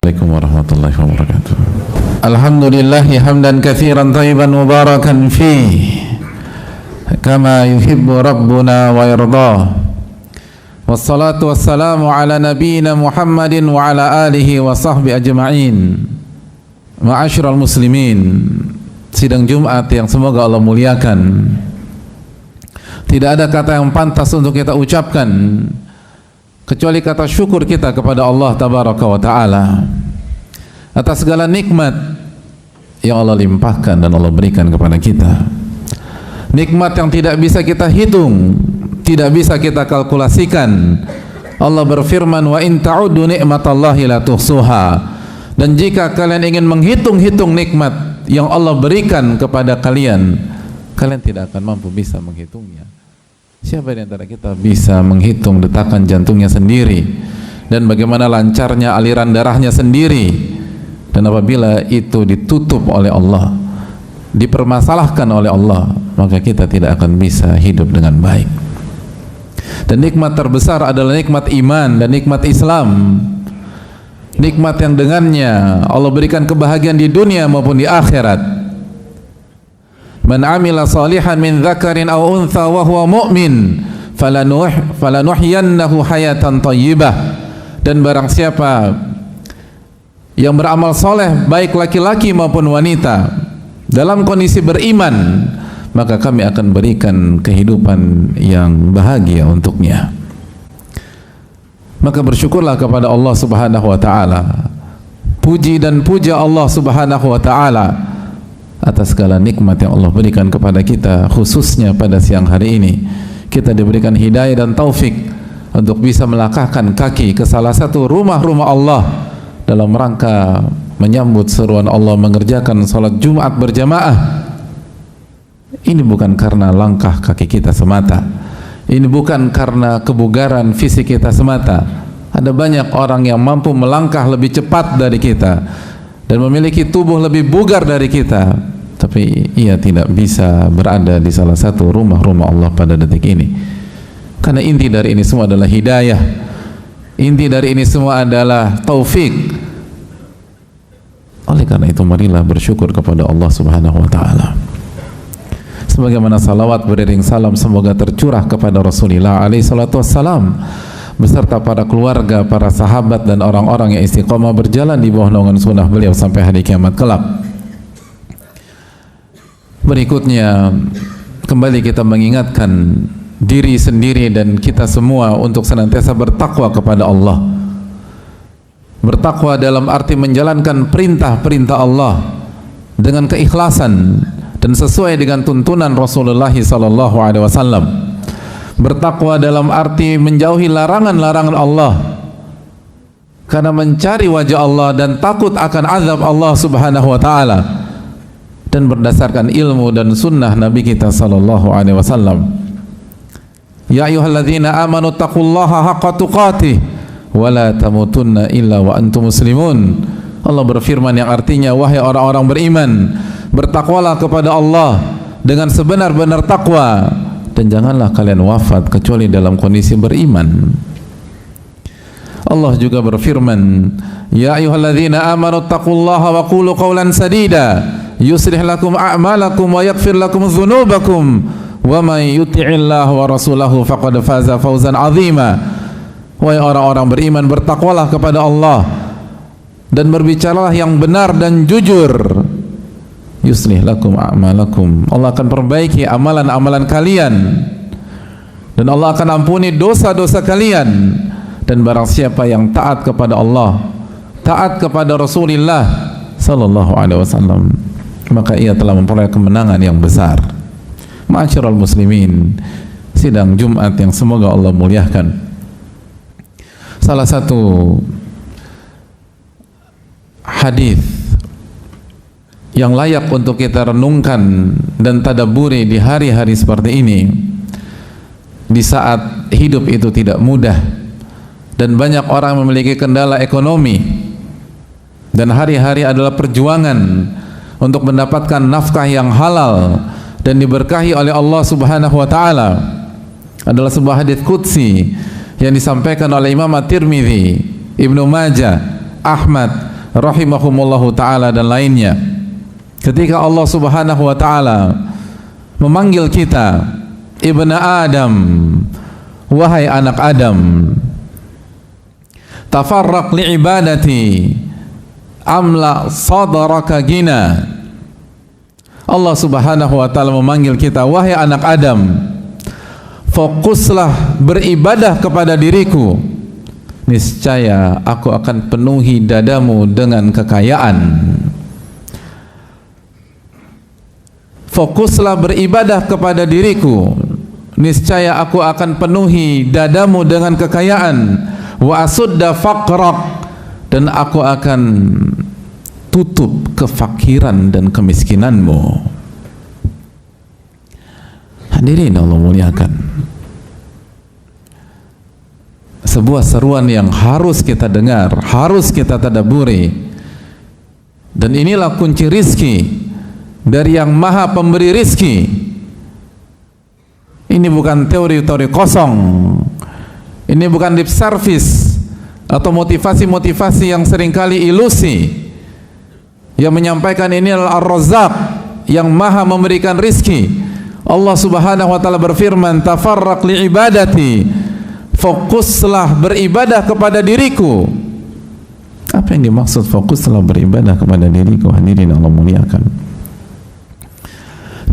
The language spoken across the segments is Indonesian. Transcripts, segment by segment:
Assalamualaikum warahmatullahi wabarakatuh. Alhamdulillah hamdan katsiran thayyiban mubarakan fihi kama yuhibbu rabbuna wa yardah. Wassalatu wassalamu ala nabiyyina Muhammadin wa ala alihi wa sahbihi ajma'in. Ma'asyiral muslimin, sidang Jumat yang semoga Allah muliakan. Tidak ada kata yang pantas untuk kita ucapkan kecuali kata syukur kita kepada Allah tabaraka wa ta'ala atas segala nikmat yang Allah limpahkan dan Allah berikan kepada kita. Nikmat yang tidak bisa kita hitung, tidak bisa kita kalkulasikan. Allah berfirman, wa in ta'uddu ni'matallahi la tuhsuha. Dan jika kalian ingin menghitung-hitung nikmat yang Allah berikan kepada kalian, kalian tidak akan mampu bisa menghitungnya. Siapa di antara kita bisa menghitung detakan jantungnya sendiri dan bagaimana lancarnya aliran darahnya sendiri? Dan apabila itu ditutup oleh Allah, dipermasalahkan oleh Allah, maka kita tidak akan bisa hidup dengan baik. Dan nikmat terbesar adalah nikmat iman dan nikmat Islam. Nikmat yang dengannya Allah berikan kebahagiaan di dunia maupun di akhirat. Man amila salihan min dzakarin aw untha wa huwa mu'min falanuhyiyannahu hayatan thayyibah. Dan barang siapa yang beramal soleh baik laki-laki maupun wanita dalam kondisi beriman, maka kami akan berikan kehidupan yang bahagia untuknya. Maka bersyukurlah kepada Allah Subhanahu wa taala. Puji dan puja Allah Subhanahu wa taala atas segala nikmat yang Allah berikan kepada kita, khususnya pada siang hari ini kita diberikan hidayah dan taufik untuk bisa melangkahkan kaki ke salah satu rumah-rumah Allah dalam rangka menyambut seruan Allah mengerjakan salat Jumat berjamaah. Ini bukan karena langkah kaki kita semata, ini bukan karena kebugaran fisik kita semata. Ada banyak orang yang mampu melangkah lebih cepat dari kita dan memiliki tubuh lebih bugar dari kita, tapi ia tidak bisa berada di salah satu rumah-rumah Allah pada detik ini. Karena inti dari ini semua adalah hidayah, inti dari ini semua adalah taufik. Oleh karena itu marilah bersyukur kepada Allah Subhanahu wa taala. Sebagaimana salawat beriring salam semoga tercurah kepada Rasulullah alaihi salatu wassalam beserta para keluarga, para sahabat dan orang-orang yang istiqomah berjalan di bawah naungan sunnah beliau sampai hari kiamat kelak. Berikutnya kembali kita mengingatkan diri sendiri dan kita semua untuk senantiasa bertakwa kepada Allah. Bertakwa dalam arti menjalankan perintah-perintah Allah dengan keikhlasan dan sesuai dengan tuntunan Rasulullah sallallahu alaihi wasallam. Bertakwa dalam arti menjauhi larangan-larangan Allah karena mencari wajah Allah dan takut akan azab Allah Subhanahu wa taala, dan berdasarkan ilmu dan sunnah Nabi kita sallallahu alaihi wasallam. Ya ayyuhalladzina amanu taqullaha haqqa tuqatih wa la tamutunna illa wa antum muslimun. Allah berfirman yang artinya, wahai orang-orang beriman, bertakwalah kepada Allah dengan sebenar-benar takwa dan janganlah kalian wafat kecuali dalam kondisi beriman. Allah juga berfirman, ya ayyuhalladzina amanu taqullaha wa qulu qawlan sadida yuslih lakum a'malakum wa yaghfir lakum dzunubakum wa may yuti'illah wa rasulahu faqad faza fawzan 'azima. Wahai orang-orang beriman, bertakwalah kepada Allah dan berbicaralah yang benar dan jujur. Yuslih lakum a'malakum, Allah akan perbaiki amalan-amalan kalian dan Allah akan ampuni dosa-dosa kalian. Dan barang siapa yang taat kepada Allah, taat kepada Rasulullah sallallahu alaihi wasallam, maka ia telah memperoleh kemenangan yang besar. Ma'asyiral muslimin, sidang Jumat yang semoga Allah muliakan. Salah satu hadis yang layak untuk kita renungkan dan tadabburi di hari-hari seperti ini, di saat hidup itu tidak mudah dan banyak orang memiliki kendala ekonomi dan hari-hari adalah perjuangan untuk mendapatkan nafkah yang halal dan diberkahi oleh Allah Subhanahu wa taala, adalah sebuah hadits qudsi yang disampaikan oleh Imam At-Tirmidzi, Ibnu Majah, Ahmad rahimahumullahu ta'ala dan lainnya, ketika Allah subhanahu wa ta'ala memanggil kita, ibna Adam, wahai anak Adam, tafarraq li'ibadati amla sadraka gina. Allah subhanahu wa ta'ala memanggil kita, wahai anak Adam, fokuslah beribadah kepada diriku, niscaya aku akan penuhi dadamu dengan kekayaan. Fokuslah beribadah kepada diriku, niscaya aku akan penuhi dadamu dengan kekayaan. Wa asudda faqrak, dan aku akan tutup kefakiran dan kemiskinanmu. Hadirin Allah muliakan, sebuah seruan yang harus kita dengar, harus kita tadabburi. Dan inilah kunci rizki dari yang maha pemberi rizki. Ini bukan teori-teori kosong, ini bukan lip service atau motivasi-motivasi yang seringkali ilusi. Yang menyampaikan ini adalah Ar-Razzaq yang maha memberikan rizki. Allah subhanahu wa ta'ala berfirman, tafarraq li'ibadati, fokuslah beribadah kepada diriku. Apa yang dimaksud fokuslah beribadah kepada diriku? Hadirin Allah muliakan,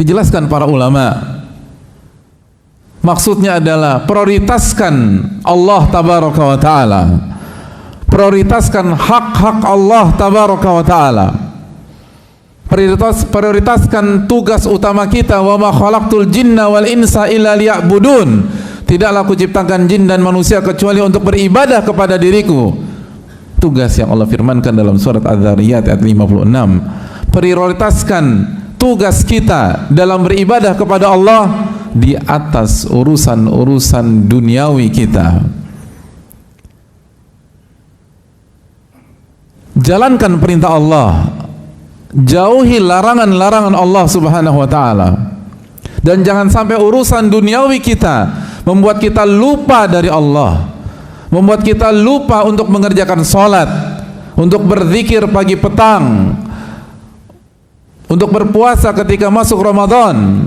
dijelaskan para ulama, maksudnya adalah prioritaskan Allah tabaraka wa ta'ala, prioritaskan hak-hak Allah tabaraka wa ta'ala, prioritaskan tugas utama kita, wa ma khalaqtul jinna wal insa illa liya'budun, tidaklah aku ciptakan jin dan manusia kecuali untuk beribadah kepada diriku. Tugas yang Allah firmankan dalam surat Az-Zariyat ayat 56. Prioritaskan tugas kita dalam beribadah kepada Allah di atas urusan-urusan duniawi kita. Jalankan perintah Allah, jauhi larangan-larangan Allah subhanahu wa ta'ala, dan jangan sampai urusan duniawi kita membuat kita lupa dari Allah, membuat kita lupa untuk mengerjakan salat, untuk berzikir pagi petang, untuk berpuasa ketika masuk Ramadan,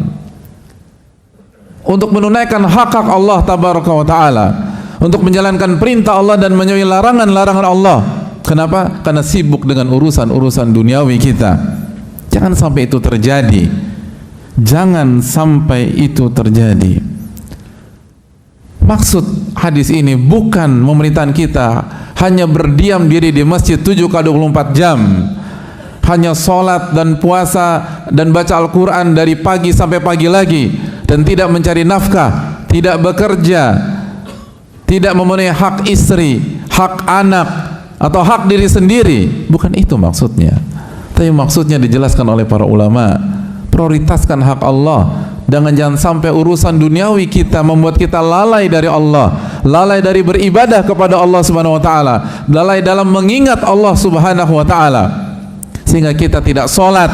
untuk menunaikan hak-hak Allah tabaraka wa ta'ala, untuk menjalankan perintah Allah dan menjauhi larangan-larangan Allah. Kenapa? Karena sibuk dengan urusan-urusan duniawi kita. Jangan sampai itu terjadi. Jangan sampai itu terjadi. Maksud hadis ini bukan memerintahkan kita hanya berdiam diri di masjid 7x24 jam, hanya sholat dan puasa dan baca Al-Quran dari pagi sampai pagi lagi, dan tidak mencari nafkah, tidak bekerja, tidak memenuhi hak istri, hak anak, atau hak diri sendiri. Bukan itu maksudnya. Tapi maksudnya dijelaskan oleh para ulama, prioritaskan hak Allah. Jangan sampai urusan duniawi kita membuat kita lalai dari Allah, lalai dari beribadah kepada Allah subhanahu wa ta'ala, lalai dalam mengingat Allah subhanahu wa ta'ala, sehingga kita tidak sholat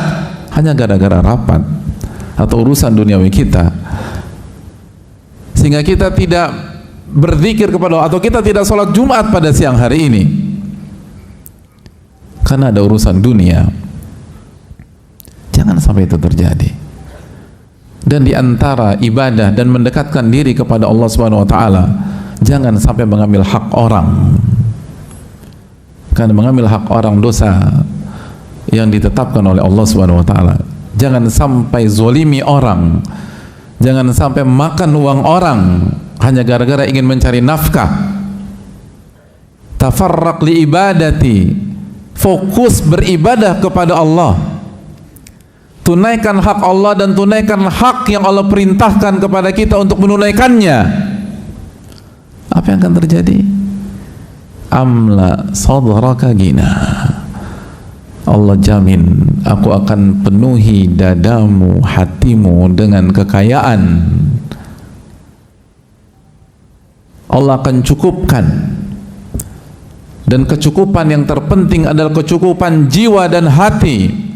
hanya gara-gara rapat atau urusan duniawi kita, sehingga kita tidak berzikir kepada Allah, atau kita tidak sholat Jumat pada siang hari ini karena ada urusan dunia. Jangan sampai itu terjadi. Dan di antara ibadah dan mendekatkan diri kepada Allah Subhanahu wa taala, jangan sampai mengambil hak orang. Karena mengambil hak orang dosa yang ditetapkan oleh Allah Subhanahu wa taala. Jangan sampai zolimi orang. Jangan sampai makan uang orang hanya gara-gara ingin mencari nafkah. Tafarraq li ibadati, fokus beribadah kepada Allah. Tunaikan hak Allah dan tunaikan hak yang Allah perintahkan kepada kita untuk menunaikannya. Apa yang akan terjadi? Amla sadraka gina. Allah jamin, aku akan penuhi dadamu, hatimu dengan kekayaan. Allah akan cukupkan. Dan kecukupan yang terpenting adalah kecukupan jiwa dan hati.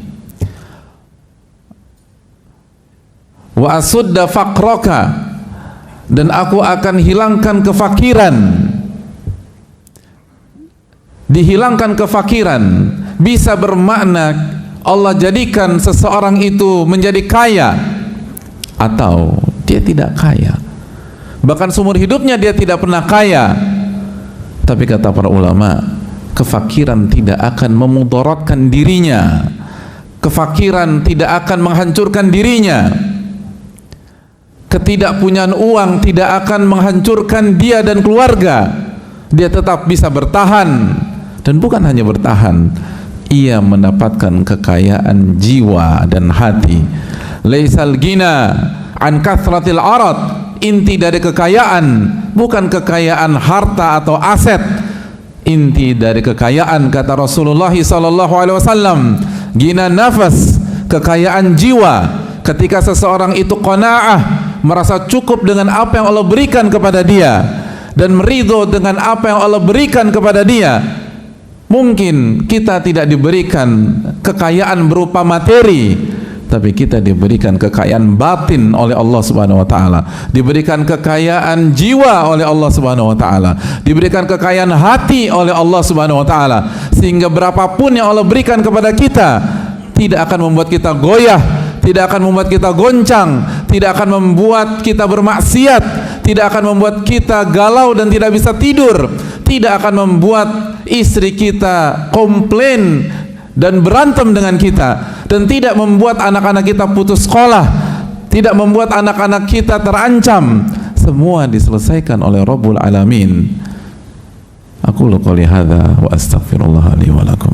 Wa asudda faqraka, dan aku akan hilangkan kefakiran. Dihilangkan kefakiran, bisa bermakna Allah jadikan seseorang itu menjadi kaya atau dia tidak kaya, bahkan seumur hidupnya dia tidak pernah kaya. Tapi kata para ulama, kefakiran tidak akan memudaratkan dirinya, kefakiran tidak akan menghancurkan dirinya, ketidakpunyaan uang tidak akan menghancurkan dia dan keluarga. Dia tetap bisa bertahan, dan bukan hanya bertahan, ia mendapatkan kekayaan jiwa dan hati. Laisal gina an kathratil arad, inti dari kekayaan bukan kekayaan harta atau aset. Inti dari kekayaan, kata Rasulullah SAW, gina nafas, kekayaan jiwa. Ketika seseorang itu qanaah, merasa cukup dengan apa yang Allah berikan kepada dia dan meridho dengan apa yang Allah berikan kepada dia. Mungkin kita tidak diberikan kekayaan berupa materi, tapi kita diberikan kekayaan batin oleh Allah Subhanahu wa taala, diberikan kekayaan jiwa oleh Allah Subhanahu wa taala, diberikan kekayaan hati oleh Allah Subhanahu wa taala, sehingga berapapun yang Allah berikan kepada kita tidak akan membuat kita goyah, tidak akan membuat kita goncang, tidak akan membuat kita bermaksiat, tidak akan membuat kita galau dan tidak bisa tidur, tidak akan membuat istri kita komplain dan berantem dengan kita, dan tidak membuat anak-anak kita putus sekolah, tidak membuat anak-anak kita terancam. Semua diselesaikan oleh Rabbul Alamin. Aku qouli hadza wa astaghfirullah li wa lakum.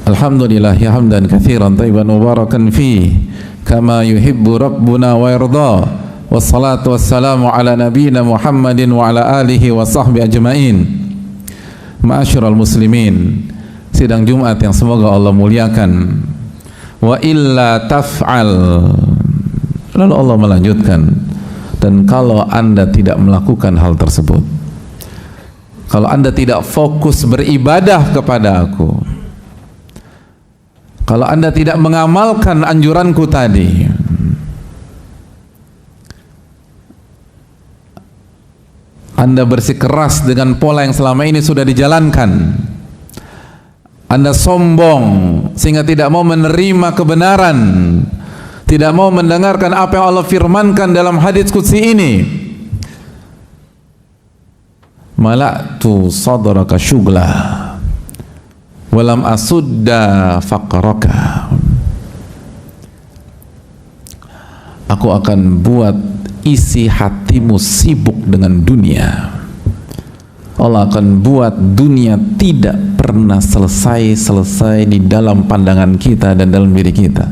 Alhamdulillah hamdan katsiran thayyiban mubarakan fi kama yuhibbu rabbuna wa yarda. Wassalatu wassalamu ala nabiyyina Muhammadin wa ala alihi wa sahbihi ajmain. Ma'asyiral muslimin, sidang Jumat yang semoga Allah muliakan. Wa illa taf'al, lalu Allah melanjutkan, dan kalau Anda tidak melakukan hal tersebut, kalau Anda tidak fokus beribadah kepada Aku, kalau Anda tidak mengamalkan anjuranku tadi, Anda bersikeras dengan pola yang selama ini sudah dijalankan, Anda sombong sehingga tidak mau menerima kebenaran, tidak mau mendengarkan apa yang Allah firmankan dalam hadits qudsi ini, mala'tu sadraka syugla walam asudda faqraka. Aku akan buat isi hatimu sibuk dengan dunia. Allah akan buat dunia tidak pernah selesai di dalam pandangan kita dan dalam diri kita.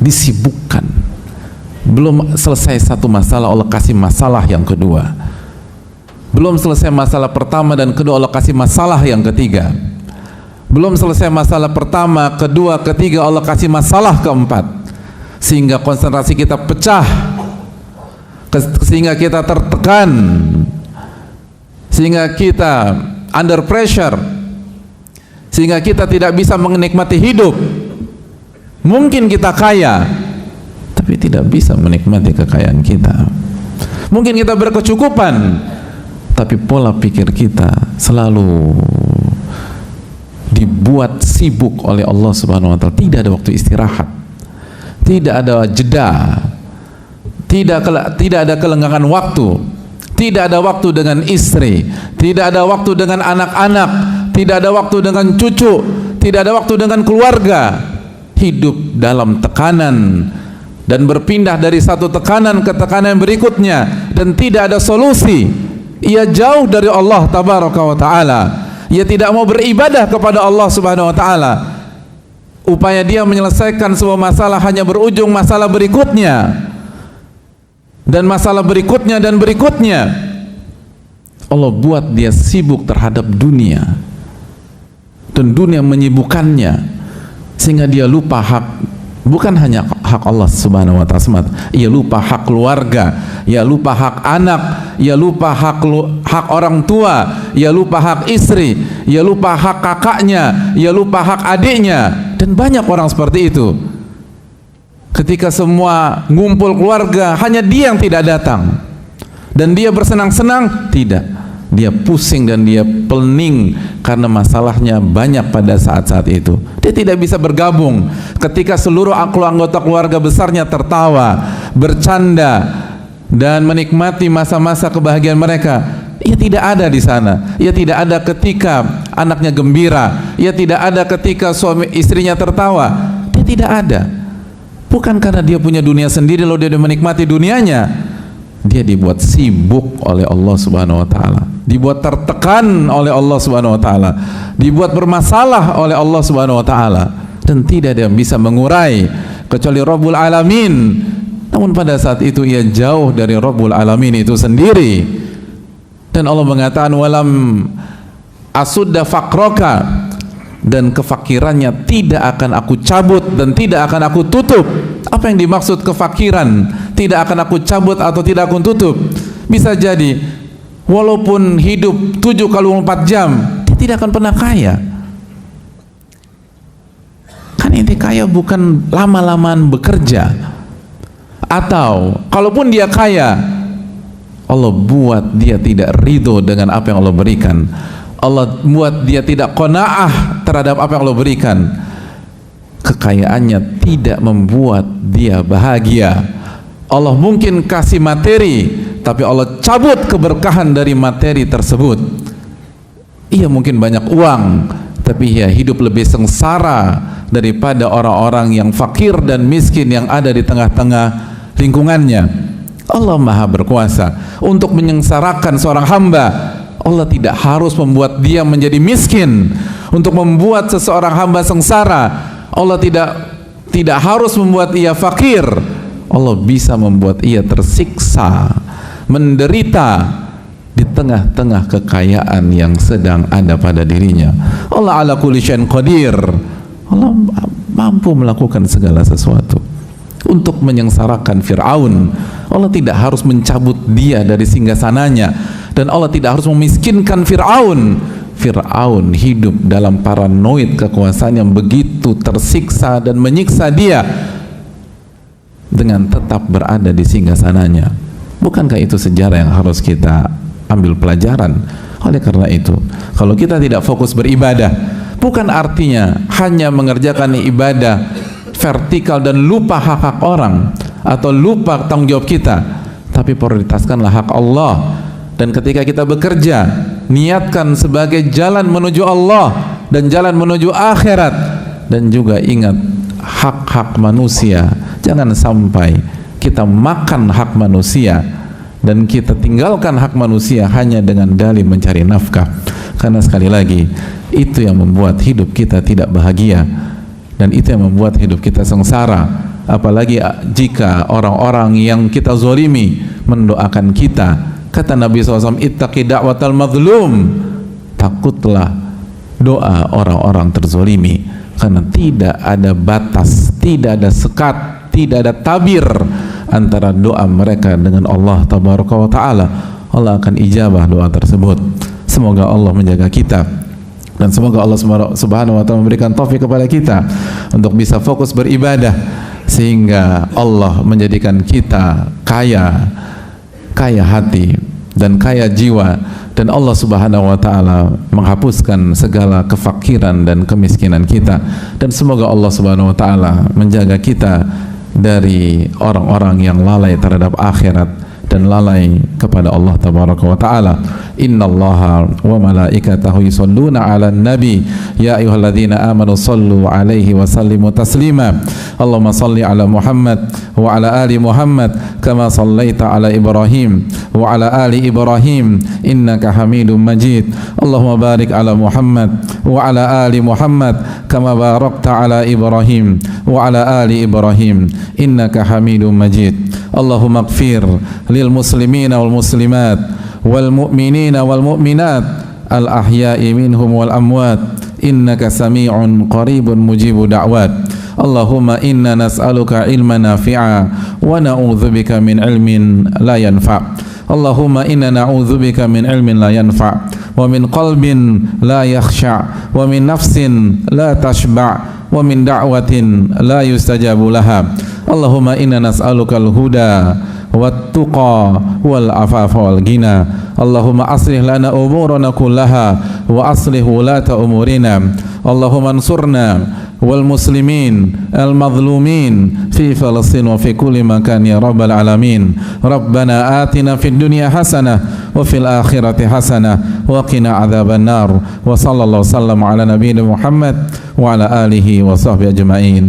Disibukkan. Belum selesai satu masalah, Allah kasih masalah yang kedua. Belum selesai masalah pertama dan kedua, Allah kasih masalah yang ketiga. Belum selesai masalah pertama, kedua, ketiga, Allah kasih masalah keempat. Sehingga konsentrasi kita pecah, sehingga kita tertekan, sehingga kita under pressure, sehingga kita tidak bisa menikmati hidup. Mungkin kita kaya, tapi tidak bisa menikmati kekayaan kita. Mungkin kita berkecukupan, tapi pola pikir kita selalu dibuat sibuk oleh Allah Subhanahu wa taala. Tidak ada waktu istirahat, tidak ada jeda, tidak ada kelenggangan waktu, tidak ada waktu dengan istri, tidak ada waktu dengan anak-anak, tidak ada waktu dengan cucu, tidak ada waktu dengan keluarga. Hidup dalam tekanan dan berpindah dari satu tekanan ke tekanan berikutnya, dan tidak ada solusi. Ia jauh dari Allah tabaraka wa ta'ala. Ia tidak mau beribadah kepada Allah subhanahu wa ta'ala. Upaya dia menyelesaikan sebuah masalah hanya berujung masalah berikutnya, dan masalah berikutnya dan berikutnya. Allah buat dia sibuk terhadap dunia, dan dunia menyibukkannya, sehingga dia lupa hak, bukan hanya hak Allah Subhanahu wa ta'ala semata, ia lupa hak keluarga, ia lupa hak anak, ia lupa hak orang tua, ia lupa hak istri, ia lupa hak kakaknya, ia lupa hak adiknya, dan banyak orang seperti itu. Ketika semua ngumpul keluarga, hanya dia yang tidak datang, dan dia bersenang-senang, tidak. dia pusing dan dia pening karena masalahnya banyak pada saat-saat itu. Dia tidak bisa bergabung ketika seluruh anggota keluarga besarnya tertawa, bercanda, dan menikmati masa-masa kebahagiaan mereka. Ia tidak ada di sana. Ia tidak ada ketika anaknya gembira. Ia tidak ada ketika suami istrinya tertawa. Dia tidak ada. Bukan karena dia punya dunia sendiri lalu dia menikmati dunianya. Dia dibuat sibuk oleh Allah Subhanahu wa taala, dibuat tertekan oleh Allah Subhanahu wa taala, dibuat bermasalah oleh Allah Subhanahu wa taala, dan tidak ada yang bisa mengurai kecuali Rabbul Alamin. Namun pada saat itu ia jauh dari Rabbul Alamin itu sendiri. Dan Allah mengatakan walam asudda faqraka, dan kefakirannya tidak akan aku cabut dan tidak akan aku tutup. Apa yang dimaksud kefakiran? Tidak akan aku cabut atau tidak aku tutup. Bisa jadi walaupun hidup 7x24 jam, dia tidak akan pernah kaya. Kan inti kaya bukan lama-lamaan bekerja. Atau kalaupun dia kaya, Allah buat dia tidak ridho dengan apa yang Allah berikan. Allah buat dia tidak qanaah terhadap apa yang Allah berikan. Kekayaannya tidak membuat dia bahagia. Allah mungkin kasih materi, tapi Allah cabut keberkahan dari materi tersebut. Ia mungkin banyak uang, tapi ia hidup lebih sengsara daripada orang-orang yang fakir dan miskin yang ada di tengah-tengah lingkungannya. Allah Maha berkuasa untuk menyengsarakan seorang hamba. Allah tidak harus membuat dia menjadi miskin untuk membuat seseorang hamba sengsara. Allah tidak harus membuat ia fakir. Allah bisa membuat ia tersiksa, menderita di tengah-tengah kekayaan yang sedang ada pada dirinya. Allah ala kulli syai'in qadir. Allah mampu melakukan segala sesuatu. Untuk menyengsarakan Fir'aun, Allah tidak harus mencabut dia dari singgasananya, dan Allah tidak harus memiskinkan Fir'aun. Fir'aun hidup dalam paranoid kekuasaan yang begitu tersiksa dan menyiksa dia dengan tetap berada di singgasananya. Bukankah itu sejarah yang harus kita ambil pelajaran? Oleh karena itu, kalau kita tidak fokus beribadah, bukan artinya hanya mengerjakan ibadah vertikal dan lupa hak-hak orang atau lupa tanggung jawab kita, tapi prioritaskanlah hak Allah. Dan ketika kita bekerja, niatkan sebagai jalan menuju Allah dan jalan menuju akhirat. Dan juga ingat hak-hak manusia. Jangan sampai kita makan hak manusia dan kita tinggalkan hak manusia hanya dengan dalih mencari nafkah. Karena sekali lagi, itu yang membuat hidup kita tidak bahagia, dan itu yang membuat hidup kita sengsara. Apalagi jika orang-orang yang kita zalimi mendoakan kita. Kata Nabi SAW, ittaqi da'watal mazlum, takutlah doa orang-orang terzalimi, karena tidak ada batas, tidak ada sekat, tidak ada tabir antara doa mereka dengan Allah Tabaraka wa Ta'ala. Allah akan ijabah doa tersebut. Semoga Allah menjaga kita, dan semoga Allah Subhanahu wa Ta'ala memberikan taufik kepada kita untuk bisa fokus beribadah, sehingga Allah menjadikan kita kaya hati dan kaya jiwa, dan Allah Subhanahu wa Ta'ala menghapuskan segala kefakiran dan kemiskinan kita. Dan semoga Allah Subhanahu wa Ta'ala menjaga kita dari orang-orang yang lalai terhadap akhirat dan lalai kepada Allah Tabaraka wa Ta'ala. Innallaha wa malaikatahu yusholluna 'alan nabi ya ayyuhalladzina amanu shallu 'alaihi wa sallimu taslima. Allahumma shalli 'ala Muhammad wa 'ala ali Muhammad kama shallaita 'ala Ibrahim wa 'ala ali Ibrahim innaka Hamidum Majid. Allahumma barik 'ala Muhammad wa 'ala ali Muhammad kama barakta 'ala Ibrahim wa 'ala ali Ibrahim innaka Hamidum Majid. Allahumma ighfir lil muslimina wal muslimat wal mu'minina wal mu'minat al ahya'i minhum wal amwat innaka sami'un qaribun mujibu da'wat. Allahumma inna nas'aluka ilman nafi'a wa na'udzubika min ilmin la yanfa'. Allahumma inna na'udzubika min ilmin la yanfa' wa min qalbin la yakhsha' wa min nafsin la tashba' wa min da'watin la yustajabu laha. Allahumma inna nas'aluka al-huda والتقى والعفاف والغنى اللهم أصلح لنا أمورنا كلها وأصلح ولاة أمورنا اللهم انصرنا والمسلمين المظلومين في فلسطين وفي كل مكان يا رب العالمين ربنا آتنا في الدنيا حسنة وفي الآخرة حسنة وقنا عذاب النار وصلى الله وسلم على نبينا محمد وعلى آله وصحبه أجمعين.